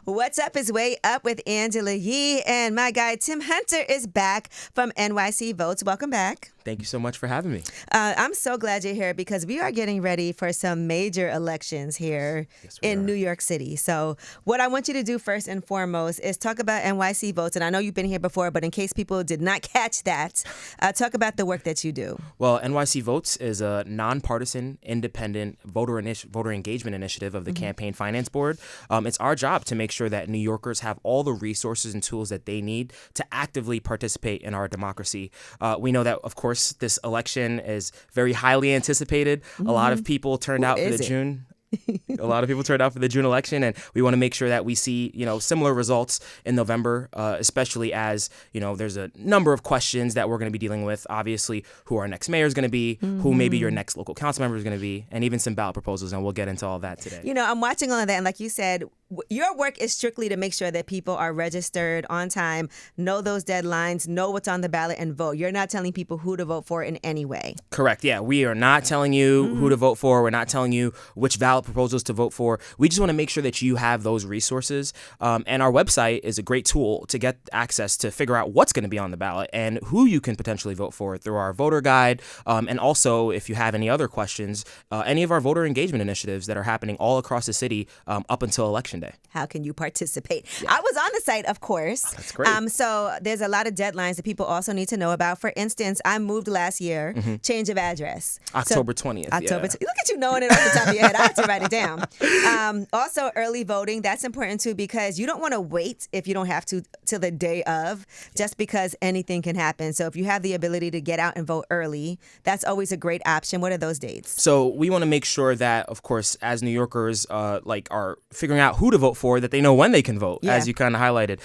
What's up is Way Up with Angela Yee, and my guy Tim Hunter is back from NYC Votes. Welcome back. Thank you so much for having me. I'm so glad you're here because we are getting ready for some major elections here in New York City. So what I want you to do first and foremost is talk about NYC Votes. And I know you've been here before, but in case people did not catch that, talk about the work that you do. Well, NYC Votes is a nonpartisan, independent voter engagement initiative of the Campaign Finance Board. It's our job to make sure that New Yorkers have all the resources and tools that they need to actively participate in our democracy. We know that, of course, this election is very highly anticipated. A lot of people turned out for the June. A lot of people turned out for the June election, and we want to make sure that we see, similar results in November, especially as, there's a number of questions that we're going to be dealing with. Obviously, who our next mayor is going to be, who maybe your next local council member is going to be, and even some ballot proposals, and we'll get into all that today. I'm watching all of that, and like you said, your work is strictly to make sure that people are registered on time, know those deadlines, know what's on the ballot, and vote. You're not telling people who to vote for in any way. Correct. Yeah, we are not telling you who to vote for. We're not telling you which ballot proposals to vote for. We just want to make sure that you have those resources. And our website is a great tool to get access to figure out what's going to be on the ballot and who you can potentially vote for through our voter guide. And also, if you have any other questions, any of our voter engagement initiatives that are happening all across the city up until Election Day. How can you participate? Yeah. I was on the site, of course. Oh, that's great. So there's a lot of deadlines that people also need to know about. For instance, I moved last year, change of address. October 20th. Look at you knowing it off the top of your head. I have to write it down. Also, early voting, that's important too, because you don't want to wait if you don't have to till the day of, just because anything can happen. So if you have the ability to get out and vote early, that's always a great option. What are those dates? So we want to make sure that, of course, as New Yorkers are figuring out who to vote for, that they know when they can vote, as you kind of highlighted.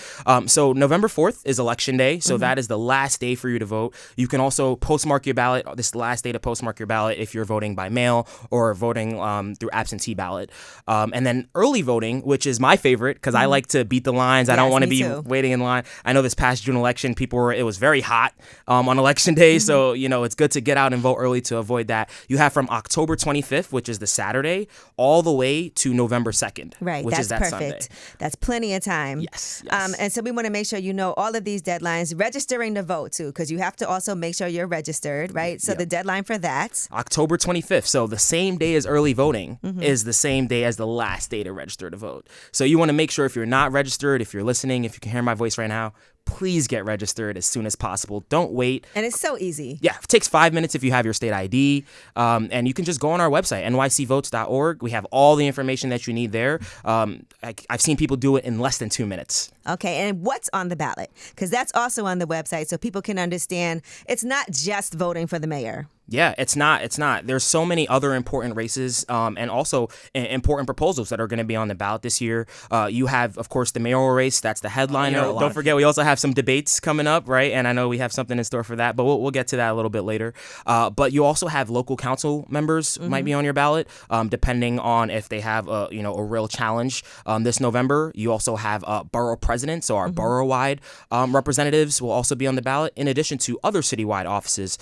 So November 4th is Election Day. So that is the last day for you to vote. You can also postmark your ballot. This is the last day to postmark your ballot if you're voting by mail or voting through absentee ballot. And then early voting, which is my favorite because I like to beat the lines. I don't want to be waiting in line. I know this past June election, it was very hot on Election Day. So, it's good to get out and vote early to avoid that. You have from October 25th, which is the Saturday, all the way to November 2nd, which is that perfect. Sunday. That's plenty of time. Yes. And so we want to make sure you know all of these deadlines, registering to vote too, because you have to also make sure you're registered, right? So the deadline for that, October 25th. So the same day as early voting is the same day as the last day to register to vote. So you want to make sure if you're not registered, if you're listening, if you can hear my voice right now, please get registered as soon as possible. Don't wait. And it's so easy. Yeah, it takes 5 minutes if you have your state ID. And you can just go on our website, nycvotes.org. We have all the information that you need there. I've seen people do it in less than 2 minutes. Okay, and what's on the ballot? Because that's also on the website so people can understand it's not just voting for the mayor. Yeah, it's not. There's so many other important races and also important proposals that are going to be on the ballot this year. You have, of course, the mayoral race. That's the headliner. Don't forget, we also have some debates coming up, right? And I know we have something in store for that, but we'll get to that a little bit later. But you also have local council members might be on your ballot, depending on if they have a real challenge. This November, you also have borough presidents, so our borough-wide representatives will also be on the ballot, in addition to other citywide offices,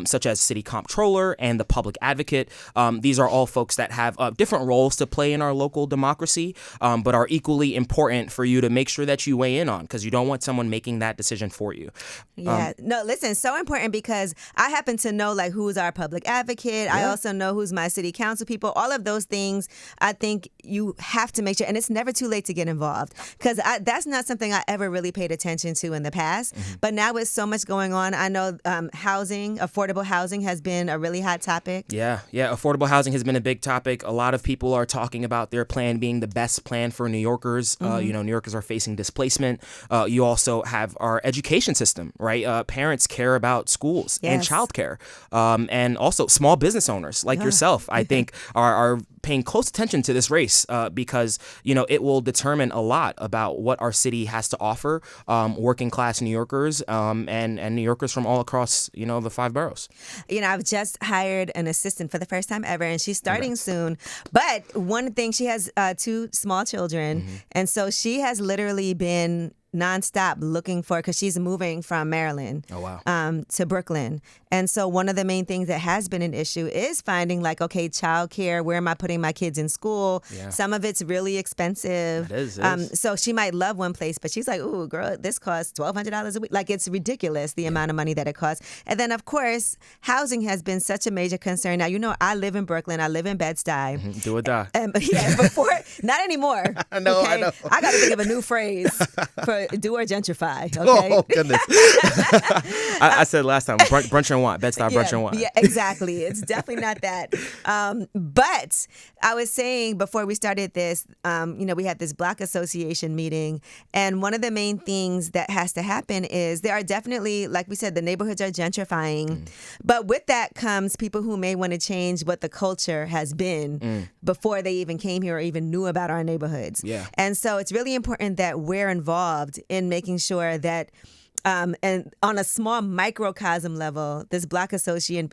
such as city comptroller and the public advocate. These are all folks that have different roles to play in our local democracy, but are equally important for you to make sure that you weigh in on, because you don't want someone making that decision for you. Yeah. No, listen, so important, because I happen to know who's our public advocate. I also know who's my city council people. All of those things, I think you have to make sure, and it's never too late to get involved, because that's not something I ever really paid attention to in the past. But now with so much going on, I know affordable housing has been a really hot topic. Yeah. Affordable housing has been a big topic. A lot of people are talking about their plan being the best plan for New Yorkers. New Yorkers are facing displacement. You also have our education system, right? Parents care about schools and childcare. And also small business owners like yourself, I think, are paying close attention to this race because, it will determine a lot about what our city has to offer working class New Yorkers and New Yorkers from all across, the 5 boroughs. I've just hired an assistant for the first time ever, and she's starting soon. But one thing, she has 2 small children, and so she has literally been nonstop looking for, because she's moving from Maryland to Brooklyn. And so one of the main things that has been an issue is finding like, okay, childcare, where am I putting my kids in school? Yeah. Some of it's really expensive. It is. So she might love one place, but she's like, ooh, girl, this costs $1,200 a week. Like, it's ridiculous, the amount of money that it costs. And then, of course, housing has been such a major concern. Now, I live in Brooklyn. I live in Bed-Stuy. Do or die. Yeah, before, not anymore. I know. I got to think of a new phrase for do or gentrify. Okay? Oh, goodness. I said last time, brunch and wine. Bed-Stuy brunch and wine. Yeah, exactly. It's definitely not that. But I was saying before we started this, we had this Black Association meeting, and one of the main things that has to happen is there are definitely, like we said, the neighborhoods are gentrifying, but with that comes people who may want to change what the culture has been before they even came here or even knew about our neighborhoods. Yeah. And so it's really important that we're involved in making sure that and on a small microcosm level, this Black association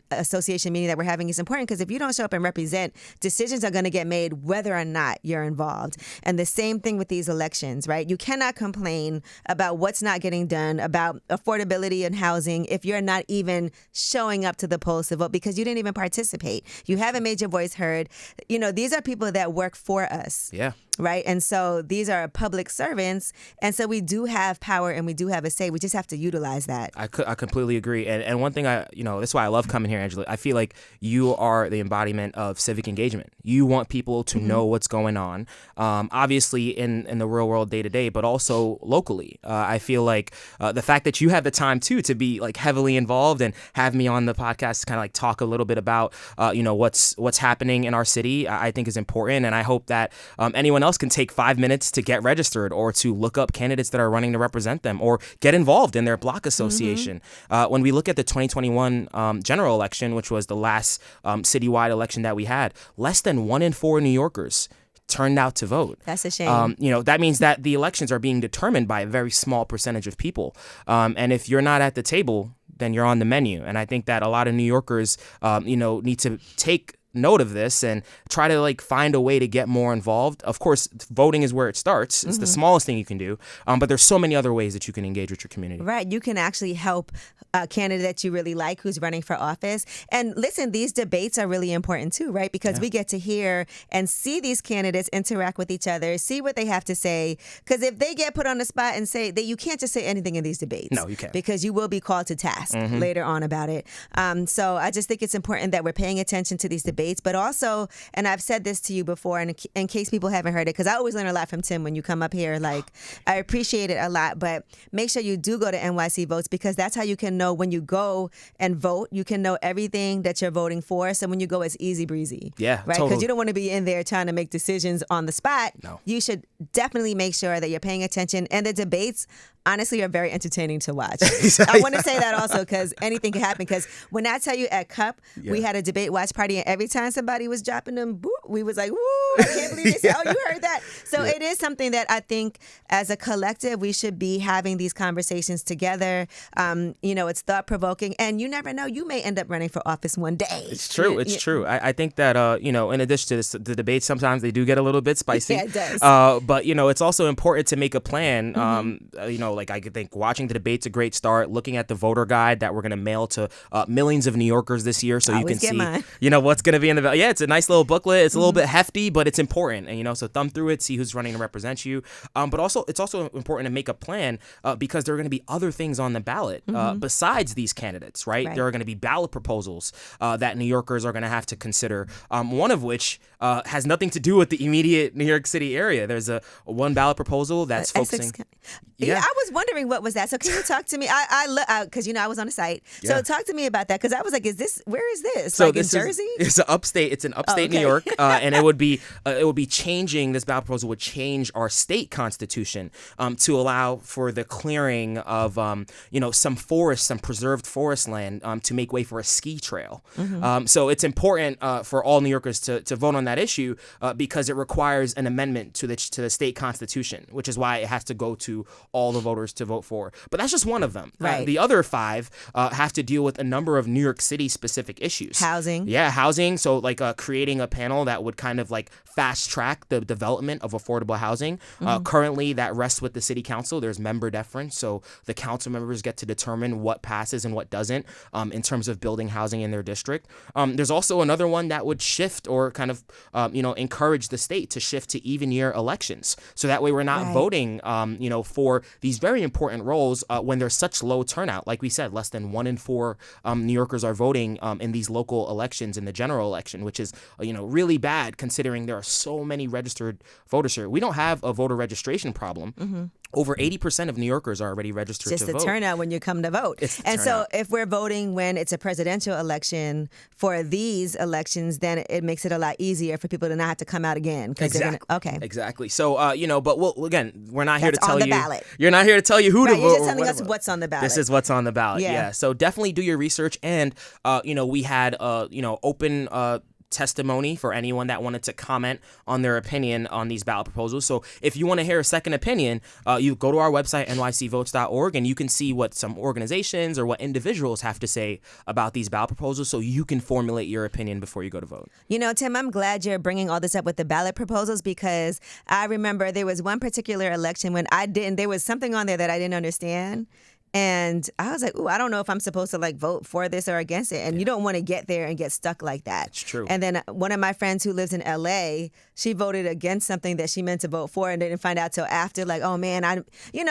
meeting that we're having is important, because if you don't show up and represent, decisions are going to get made whether or not you're involved. And the same thing with these elections, right? You cannot complain about what's not getting done, about affordability and housing, if you're not even showing up to the polls to vote because you didn't even participate. You haven't made your voice heard. These are people that work for us. Yeah. Right. And so these are public servants. And so we do have power and we do have a say. We just have to utilize that. I completely agree. And one thing that's why I love coming here, Angela. I feel like you are the embodiment of civic engagement. You want people to know what's going on, obviously in the real world day to day, but also locally. I feel like the fact that you have the time, too, to be like heavily involved and have me on the podcast to kind of like talk a little bit about, what's happening in our city, I think is important. And I hope that anyone else can take 5 minutes to get registered or to look up candidates that are running to represent them or get involved in their block association. When we look at the 2021 general election, which was the last citywide election that we had, less than 1 in 4 New Yorkers turned out to vote. That's a shame. That means that the elections are being determined by a very small percentage of people. And if you're not at the table, then you're on the menu. And I think that a lot of New Yorkers, need to take note of this and try to like find a way to get more involved. Of course, voting is where it starts. It's the smallest thing you can do. But there's so many other ways that you can engage with your community. Right. You can actually help a candidate that you really like who's running for office. And listen, these debates are really important too, right? Because we get to hear and see these candidates interact with each other, see what they have to say. Because if they get put on the spot and say that, you can't just say anything in these debates. No, you can't. Because you will be called to task later on about it. So I just think it's important that we're paying attention to these debates, but also, and I've said this to you before, and in case people haven't heard it, because I always learn a lot from Tim when you come up here. Like, I appreciate it a lot, but make sure you do go to NYC Votes, because that's how you can know when you go and vote, you can know everything that you're voting for. So when you go, it's easy breezy. Yeah, right? Because totally. you don't want to be in there trying to make decisions on the spot. No. You should definitely make sure that you're paying attention. And the debates, honestly, are very entertaining to watch. I want to say that also, because anything can happen. Because when I tell you at CUP, we had a debate watch party, and every time somebody was dropping them, we was like, woo, I can't believe this. Oh, you heard that? So it is something that I think as a collective, we should be having these conversations together. It's thought-provoking, and you never know, you may end up running for office one day. It's true. It's true. I think that, in addition to this, the debates, sometimes they do get a little bit spicy. Yeah, it does. But, it's also important to make a plan. Like I think watching the debate's a great start, looking at the voter guide that we're going to mail to millions of New Yorkers this year, so you can see, mine. What's going to be in the ballot. Yeah, it's a nice little booklet. It's a little bit hefty, but it's important. And, so thumb through it, see who's running to represent you. But also, it's also important to make a plan because there are going to be other things on the ballot besides these candidates, right? There are going to be ballot proposals that New Yorkers are going to have to consider, one of which has nothing to do with the immediate New York City area. There's one ballot proposal that's focusing. Yeah, I was wondering what was that. So can you talk to me? Because I was on the site. Yeah. So talk to me about that, because I was like, where is this? So like this in Jersey? It's in upstate New York, and it would be changing. This ballot proposal would change our state constitution to allow for the clearing of some forest, some preserved forest land to make way for a ski trail. So it's important for all New Yorkers to vote on that issue because it requires an amendment to the state constitution, which is why it has to go to all the voters voters to vote for. But that's just one of them. Right. The other 5 have to deal with a number of New York City specific issues. Housing. Yeah, housing. So like creating a panel that would kind of like fast track the development of affordable housing. Currently, that rests with the city council. There's member deference. So the council members get to determine what passes and what doesn't in terms of building housing in their district. There's also another one that would shift or kind of, encourage the state to shift to even year elections. So that way we're not voting, for these very important roles when there's such low turnout. Like we said, less than 1 in 4 New Yorkers are voting in these local elections in the general election, which is, really bad considering there are so many registered voters here. We don't have a voter registration problem. Over 80% of New Yorkers are already registered to vote. Just the turnout when you come to vote. And so if we're voting when it's a presidential election for these elections, then it makes it a lot easier for people to not have to come out again. Exactly. Exactly. So, but we're not here to tell on the you. Ballot. You're not here to tell you who to vote. You're just telling us what's on the ballot. This is what's on the ballot. Yeah. So definitely do your research. And, we had, open testimony for anyone that wanted to comment on their opinion on these ballot proposals. So if you want to hear a second opinion, you go to our website, nycvotes.org, and you can see what some organizations or what individuals have to say about these ballot proposals so you can formulate your opinion before you go to vote. Tim, I'm glad you're bringing all this up with the ballot proposals because I remember there was one particular election when there was something on there that I didn't understand. And I was like, I don't know if I'm supposed to vote for this or against it. And you don't want to get there and get stuck like that. It's true. And then one of my friends who lives in LA, she voted against something that she meant to vote for and didn't find out till after, oh man,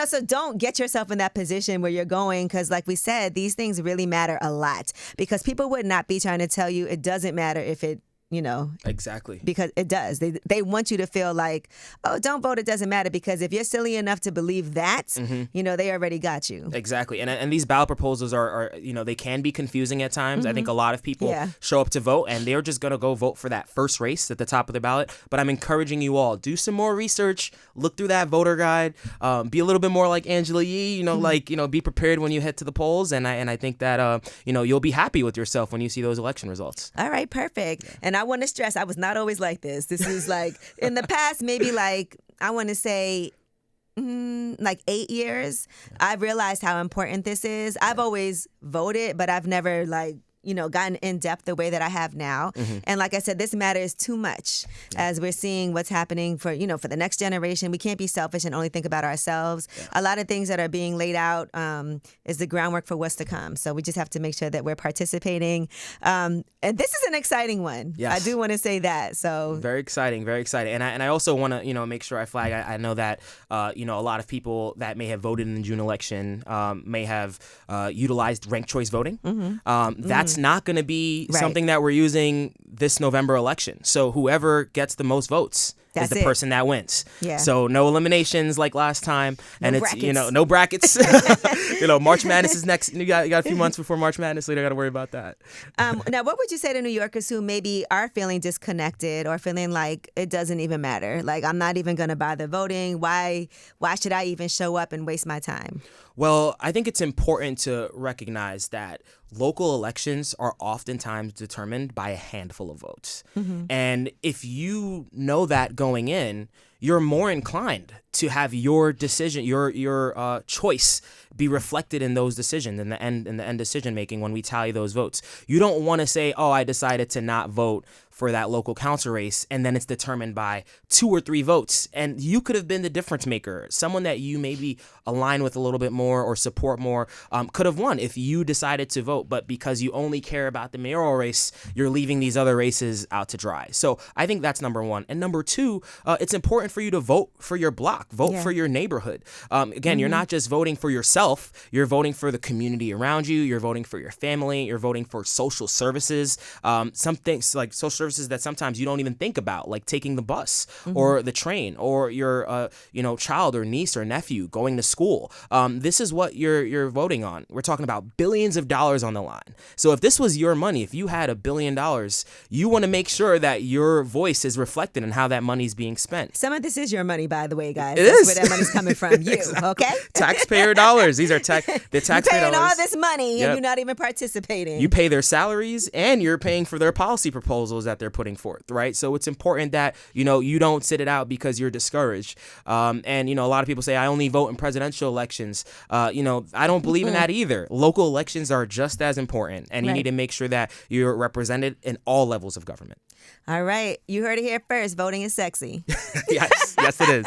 so don't get yourself in that position where you're going. Because like we said, these things really matter a lot because people would not be trying to tell you it doesn't matter if it, Exactly. Because it does. They want you to feel like, don't vote, it doesn't matter. Because if you're silly enough to believe that, they already got you. Exactly. And these ballot proposals are they can be confusing at times. I think a lot of people show up to vote and they're just going to go vote for that first race at the top of the ballot. But I'm encouraging you all, do some more research, look through that voter guide, be a little bit more like Angela Yee, be prepared when you head to the polls. And I think that, you'll be happy with yourself when you see those election results. All right, perfect. Yeah. And I want to stress, I was not always like this. This is in the past, maybe I want to say 8 years, I've realized how important this is. I've always voted, but I've never gotten in depth the way that I have now. And like I said, this matters too much as we're seeing what's happening for the next generation. We can't be selfish and only think about ourselves. A lot of things that are being laid out is the groundwork for what's to come. So we just have to make sure that we're participating. And this is an exciting one. Yes. I do want to say that. So very exciting, very exciting. And I also want to, make sure I flag, I know that, a lot of people that may have voted in the June election may have utilized ranked choice voting. That's not going to be something that we're using this November election. So whoever gets the most votes is the person that wins. Yeah. So no eliminations like last time. And it's, no brackets. March Madness is next. You got a few months before March Madness, so you don't got to worry about that. Now, what would you say to New Yorkers who maybe are feeling disconnected or feeling like it doesn't even matter? Like, I'm not even going to bother voting. Why should I even show up and waste my time? Well, I think it's important to recognize that local elections are oftentimes determined by a handful of votes. And if you know that going in, you're more inclined to have your decision, your choice be reflected in those decisions in the end decision making when we tally those votes. You don't want to say, I decided to not vote for that local council race, and then it's determined by 2 or 3 votes. And you could have been the difference maker. Someone that you maybe align with a little bit more or support more could have won if you decided to vote. But because you only care about the mayoral race, you're leaving these other races out to dry. So I think that's number one. And number two, it's important for you to vote for your block, vote for your neighborhood. Again, you're not just voting for yourself, you're voting for the community around you, you're voting for your family, you're voting for social services, some things like social services that sometimes you don't even think about, like taking the bus or the train or your child or niece or nephew going to school. This is what you're voting on. We're talking about billions of dollars on the line. So if this was your money, if you had $1 billion, you want to make sure that your voice is reflected in how that money is being spent. Some know, this is your money, by the way, guys. It That's is. where that money's coming from. You, okay? Taxpayer dollars. These are the You're taxpayer paying dollars. all this money Yep. and you're not even participating. You pay their salaries and you're paying for their policy proposals that they're putting forth, right? So it's important that, you don't sit it out because you're discouraged. And, a lot of people say, I only vote in presidential elections. I don't believe in that either. Local elections are just as important, and you need to make sure that you're represented in all levels of government. All right. You heard it here first. Voting is sexy. Yes, it is.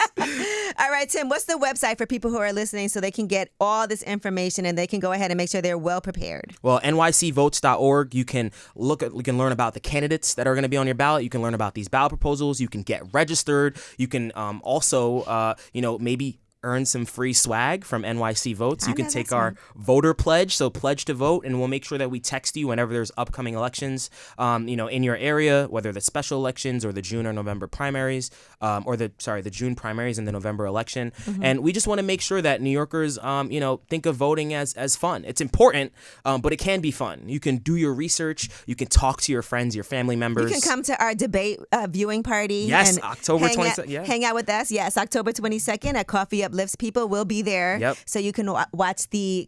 All right, Tim, what's the website for people who are listening so they can get all this information and they can go ahead and make sure they're well prepared? Well, nycvotes.org. You can learn about the candidates that are going to be on your ballot. You can learn about these ballot proposals. You can get registered. You can also, maybe earn some free swag from NYC Votes. You can take our voter pledge, so pledge to vote, and we'll make sure that we text you whenever there's upcoming elections, in your area, whether the special elections or the June or November primaries, the June primaries and the November election. Mm-hmm. And we just want to make sure that New Yorkers, think of voting as fun. It's important, but it can be fun. You can do your research. You can talk to your friends, your family members. You can come to our debate viewing party. Yes, and October 22nd. Hang out with us. Yes, October 22nd at Coffee Uplifts People. We'll be there. Yep. So you can watch the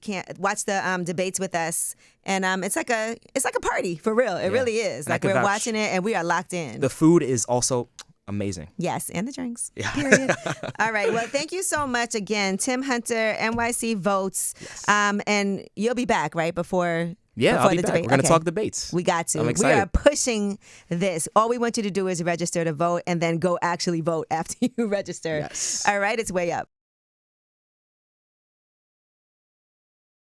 debates with us. And it's like a party for real. It really is. Like we're watching it and we are locked in. The food is also amazing. Yes, and the drinks. Yeah. Period. All right. Well, thank you so much again, Tim Hunter, NYC Votes. Yes. And you'll be back, right? Before I'll be the back. debate. We're going to talk debates. We got to. I'm excited. We are pushing this. All we want you to do is register to vote and then go actually vote after you register. Yes. All right. It's way up.